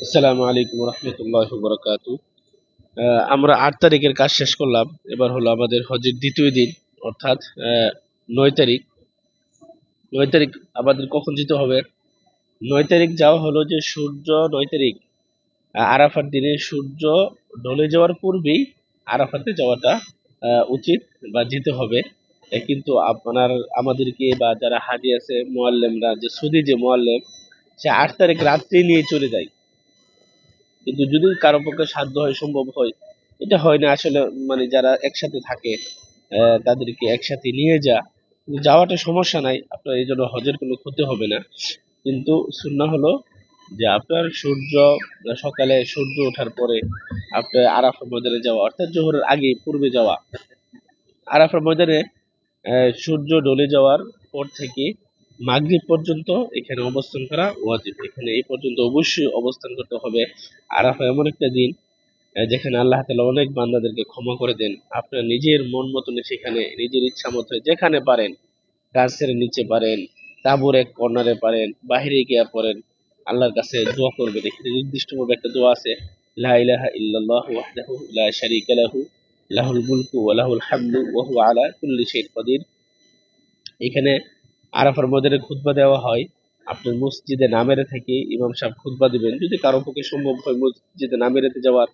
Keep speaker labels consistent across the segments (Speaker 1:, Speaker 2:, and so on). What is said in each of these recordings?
Speaker 1: আসসালামু আলাইকুম রহমতুল্লাহ বরকাতু। আমরা 8 তারিখের কাজ শেষ করলাম। এবার হলো আমাদের হজের দ্বিতীয় দিন, অর্থাৎ 9 তারিখ। 9 তারিখ আমাদের কখন যেতে হবে? 9 তারিখ যাওয়া হলো যে সূর্য 9 তারিখ আরাফার দিনে সূর্য ঢলে যাওয়ার পূর্বেই আরাফাতে যাওয়াটা উচিত বা যেতে হবে। কিন্তু আমাদেরকে বা যারা হাজি আছে মোয়াল্লেমরা, যে সুদি যে মোয়াল্লেম, সে 8 তারিখ রাত্রে নিয়ে চলে যায়। কিন্তু যদি কারো পক্ষে সাধ্য হয়, সম্ভব হয়, এটা হয় না আসলে, মানে যারা একসাথে থাকে তাদেরকে একসাথে নিয়ে যাওয়াটা সমস্যা নাই, আপনার এই জন্য হজের কোনো ক্ষতি হবে না। কিন্তু সুন্নাহ হলো যে আপনার সকালে সূর্য ওঠার পরে আপনার আরাফা ময়দানে যাওয়া, অর্থাৎ জোহরের আগে পূর্বে যাওয়া। আরাফা ময়দানে সূর্য ডলে যাওয়ার পর থেকে মাগরিব পর্যন্ত এখানে অবস্থান করা ওয়াজিব। এখানে এই পর্যন্ত অবশ্যই অবস্থান করতে হবে। আরাফা এমন একটা দিন যেখানে আল্লাহ তাআলা অনেক বান্দাদেরকে ক্ষমা করে দেন। আপনার নিজের মন মতনে সেখানে নিজের ইচ্ছা মতো যেখানে পারেন, গাছের নিচে পারেন, তাঁবুর এক কর্নারে পারেন, বাহিরে গিয়া পড়েন, আল্লাহর কাছে দোয়া করবেন। এখানে নির্দিষ্টভাবে একটা দোয়া আছে, লা ইলাহা ইল্লাল্লাহু ওয়াহদাহু লা শারীকা লাহু লাহুল মুলকু ওয়া লাহুল হামদু ওয়া হুয়া আলা কুল্লি শাইইন কাদির। এখানে আরাফার ময়দানে খুতবা দেওয়া হয়। আপনি মসজিদে নামেরে থেকে ইমাম সাহেব খুতবা দিবেন। যদি কারো পক্ষে সম্ভব হয় মসজিদে নামেরাতে যাওয়ার,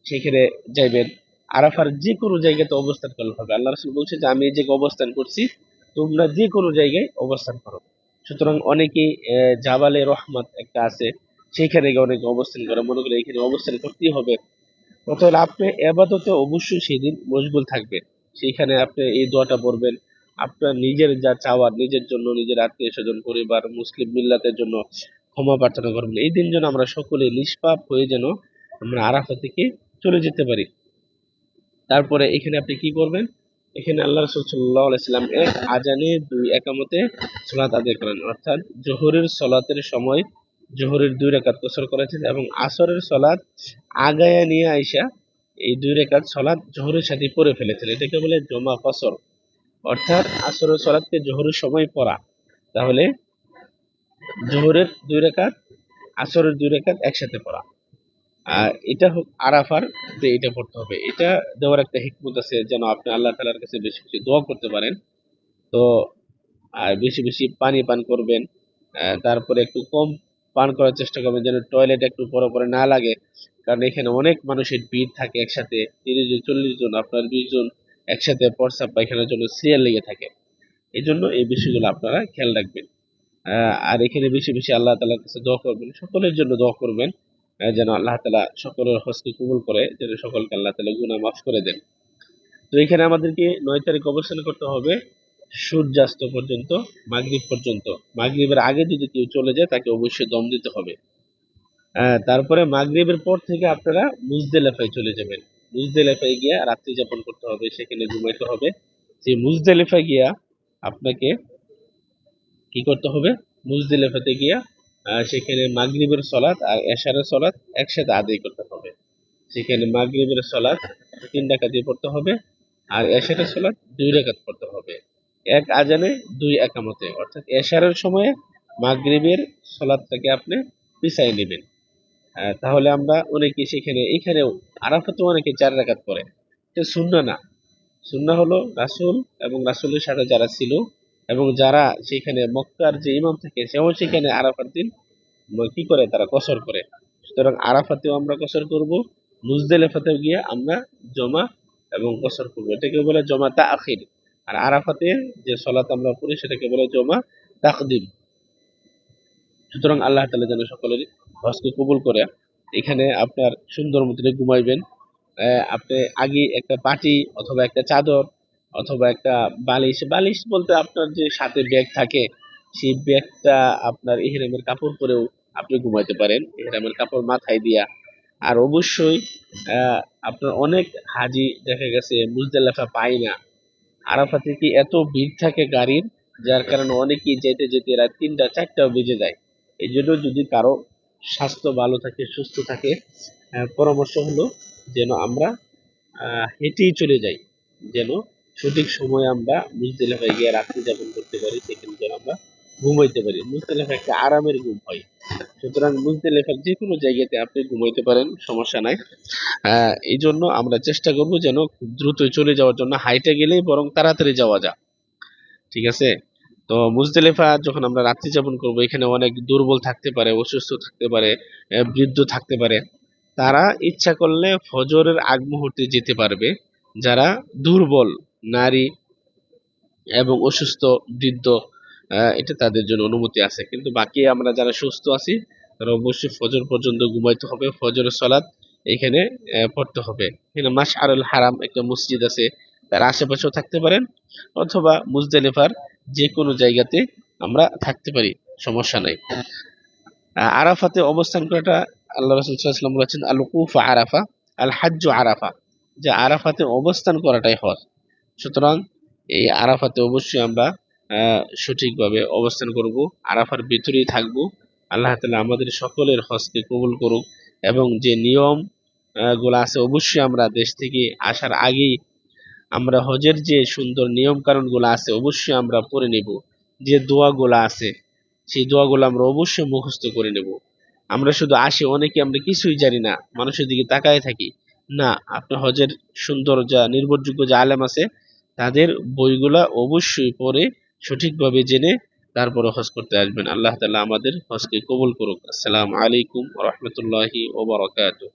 Speaker 1: সেখানে যাইবেন। আরাফার যে কোনো জায়গাতে অবস্থান করলে হবে। আল্লাহ রাসূল বলছে যে আমি এই জায়গায় অবস্থান করছি, তোমরা যে কোনো জায়গায় অবস্থান করো। সুতরাং অনেকেই জাবালে রহমাত একটা আছে, সেইখানে গিয়ে অনেকে অবস্থান করে, মনে করে এখানে অবস্থান করতেই হবে। অতএব আপনি এবাদতে অবশ্যই সেদিন মশগুল থাকবেন। সেইখানে আপনি এই দোয়াটা পড়বেন। আপনার নিজের যা চাওয়ার, নিজের জন্য, নিজের আত্মীয় স্বজন, পরিবার, মুসলিম মিল্লাতের জন্য ক্ষমা প্রার্থনা করবেন। এই দিন যেন আমরা সকলে নিষ্পাপ হয়ে যেন আমরা আরাফা থেকে চলে যেতে পারি। তারপরে এখানে আপনি কি করবেন? এখানে আল্লাহ রাসূল সাল্লাল্লাহু আলাইহি সাল্লাম এক আজানে দুই একামতে সালাত আদায় করেন, অর্থাৎ জোহরের সলাতের সময় জোহরের 2 রাকাত কসর করেছেন এবং আসরের সলাত আগায়া নিয়ে আইসা এই 2 রাকাত সলাত জোহরের সাথে পড়ে ফেলেছেন। এটাকে বলে জমা কসর, অর্থাৎ আসরের সলাতকে জোহরের সময় পড়া। তাহলে জোহরের 2 রাকাত, আসরের 2 রাকাত একসাথে পড়া। আর এটা আরাফার যে এটা পড়তে হবে, এটা দেওয়ার একটা হিকমত আছে যেন আপনি আল্লাহ তাআলার কাছে বেশি বেশি দোয়া করতে পারেন। তো আর বেশি বেশি পানি পান করবেন। তারপরে একটু কম পান করার চেষ্টা করবেন যেন টয়লেট একটু পরে পরে না লাগে। কারণ এখানে অনেক মানুষের ভিড় থাকে একসাথে, 30 জন 40 জন, আপনার 20 জন একসাথে প্রস্রাব পায়খানার জন্য সিরিয়াল লেগে থাকে। এই জন্য এই বিষয়গুলো আপনারা খেয়াল রাখবেন। আর এখানে বেশি বেশি আল্লাহ তাআলার কাছে দোয়া করবেন, সকলের জন্য দোয়া করবেন, যেন আল্লাহ তাআলা সকলের হজকে কবুল করে, যেন সকলকে আল্লাহ তাআলা গুনাহ মাফ করে দেন। তো এখানে আমাদেরকে 9 তারিখ অবস্থান করতে হবে সূর্যাস্ত পর্যন্ত, মাগরিব পর্যন্ত। মাগরিবের আগে যদি কেউ চলে যায় তাকে অবশ্যই দম দিতে হবে। তারপরে মাগরিবের পর থেকে আপনারা মুজদালিফায় চলে যাবেন। মুজদালিফায় গিয়া রাত্রি যাপন করতে হবে, সেখানে ঘুমাইতে হবে। সেই মুজদালিফায় গিয়া আপনাকে কি করতে হবে? মুজদালিফাতে গিয়া সেখানে মাগরিবের সলাত আর এশারের সলাত একসাথে আদায় করতে হবে। সেখানে মাগরিবের সলাত 3 রাকাতই পড়তে হবে আর এশারের সলাত 2 রাকাত পড়তে হবে। এক আজানে 2 একামতে, অর্থাৎ এশারের সময়ে মাগরিবের সলাতটাকে আপনি পিছায় নেবেন। তাহলে আমরা অনেকে সেখানে এখানেও আরাফাতেও অনেকে 4 রাকাত পড়ে। এটা সুন্নাহ না। সুন্নাহ হলো রাসূল এবং রাসূলের সাথে যারা ছিল এবং যারা সেখানে মক্কার যে ইমাম থাকে সেও সেখানে আরাফার দিন কি করে, তারা কসর করে। সুতরাং আরাফাতেও আমরা কসর করব, মুজদালিফাতেও গিয়ে আমরা জমা এবং কসর করব। এটাকে বলে জমা তাখির। আর আরাফাতে যে সলাত আমরা পড়ি সেটাকে বলে জমা তাকদিম। সুতরাং আল্লাহ তাআলা যেন সকলের হজকে কবুল করে। এখানে আপনার সুন্দর মতো ঘুমাইবেন। আপনি আগে একটা পাটি অথবা একটা চাদর অথবা একটা বালিশ, বালিশ বলতে আপনার যে সাথে ব্যাগ থাকে, সেই ব্যাগটা আপনার ইহরামের কাপড় পরেও আপনি ঘুমাইতে পারেন, ইহরামের কাপড় মাথায় দিয়া। আর অবশ্যই আপনার অনেক হাজি দেখা গেছে মুজদালিফা পায় না। আরাফা থেকে এত ভিড় থাকে গাড়ির, যার কারণে অনেকেই যেতে যেতে রাত 3টা 4টাও বেজে যায়। এই জন্য যদি কারো স্বাস্থ্য ভালো থাকে, সুস্থ থাকে, পরামর্শ হলো যেন আমরা হেঁটেই চলে যাই, যেন সঠিক সময়ে আমরা মুজদালিফায় গিয়ে রাত্রি যাপন করতে পারি, সেখানে যেন আমরা ঘুমাইতে পারি। মুজদালিফা একটা আরামের ঘুম হয়। সুতরাং মুজদালিফার যে কোনো জায়গাতে আপনি ঘুমাইতে পারেন, সমস্যা নাই। এই জন্য আমরা চেষ্টা করব যেন খুব দ্রুতই চলে যাওয়ার জন্য, হাইটে গেলেই বরং তাড়াতাড়ি যাওয়া যায়। ঠিক আছে? তো মুজদালিফা যখন আমরা রাত্রি যাপন করব, এখানে অনেক দুর্বল থাকতে পারে, অসুস্থ থাকতে পারে, বৃদ্ধ থাকতে পারে। তারা ইচ্ছা করলে ফজরের আগ মুহূর্তে যেতে পারবে। যারা দুর্বল, নারী এবং অসুস্থ, বৃদ্ধ, এটা তাদের জন্য অনুমতি আছে। কিন্তু বাকি আমরা যারা সুস্থ আছি তারা অবশ্যই ফজর পর্যন্ত ঘুমাইতে হবে। ফজরের সালাত এখানে পড়তে হবে। এখানে মাশআরুল হারাম একটা মসজিদ আছে, তার আশেপাশেও থাকতে পারেন, অথবা মুজদালিফার যে কোনো জায়গাতে আমরা থাকতে পারি, সমস্যা নাই। আরাফাতে অবস্থান করাটা, আল্লাহ রাসূল সাল্লাল্লাহু আলাইহি ওয়াসাল্লাম বলেছেন আল উকুফু আরাফা, আল হাজ্জু আরাফা, যে আরাফাতে অবস্থান করাটাই হজ। সুতরাং এই আরাফাতে অবশ্যই আমরা সঠিকভাবে অবস্থান করব, আরাফার ভিতরেই থাকব। আল্লাহ তাআলা আমাদের সকলের হজকে কবুল করুক, এবং যে নিয়ম গুলো আছে অবশ্যই আমরা দেশ থেকে আসার আগেই আমরা হজের যে সুন্দর নিয়ম কানুন গুলো আছে অবশ্যই আমরা পড়ে নেব। যে দোয়াগুলো আছে সেই দোয়াগুলো আমরা অবশ্যই মুখস্থ করে নেব। আমরা শুধু আসি, অনেকে আমরা কিছুই জানি না, মানুষের দিকে তাকায় থাকি। না, আপনি হজের সুন্দর যা নির্ভরযোগ্য যে আলেম আছে তাদের বইগুলা অবশ্যই পড়ে সঠিকভাবে জেনে তারপরে হজ করতে আসবেন। আল্লাহ তাআলা আমাদের হজকে কবুল করুক। আসসালামু আলাইকুম ওয়া রাহমাতুল্লাহি ওয়া বারাকাতুহু।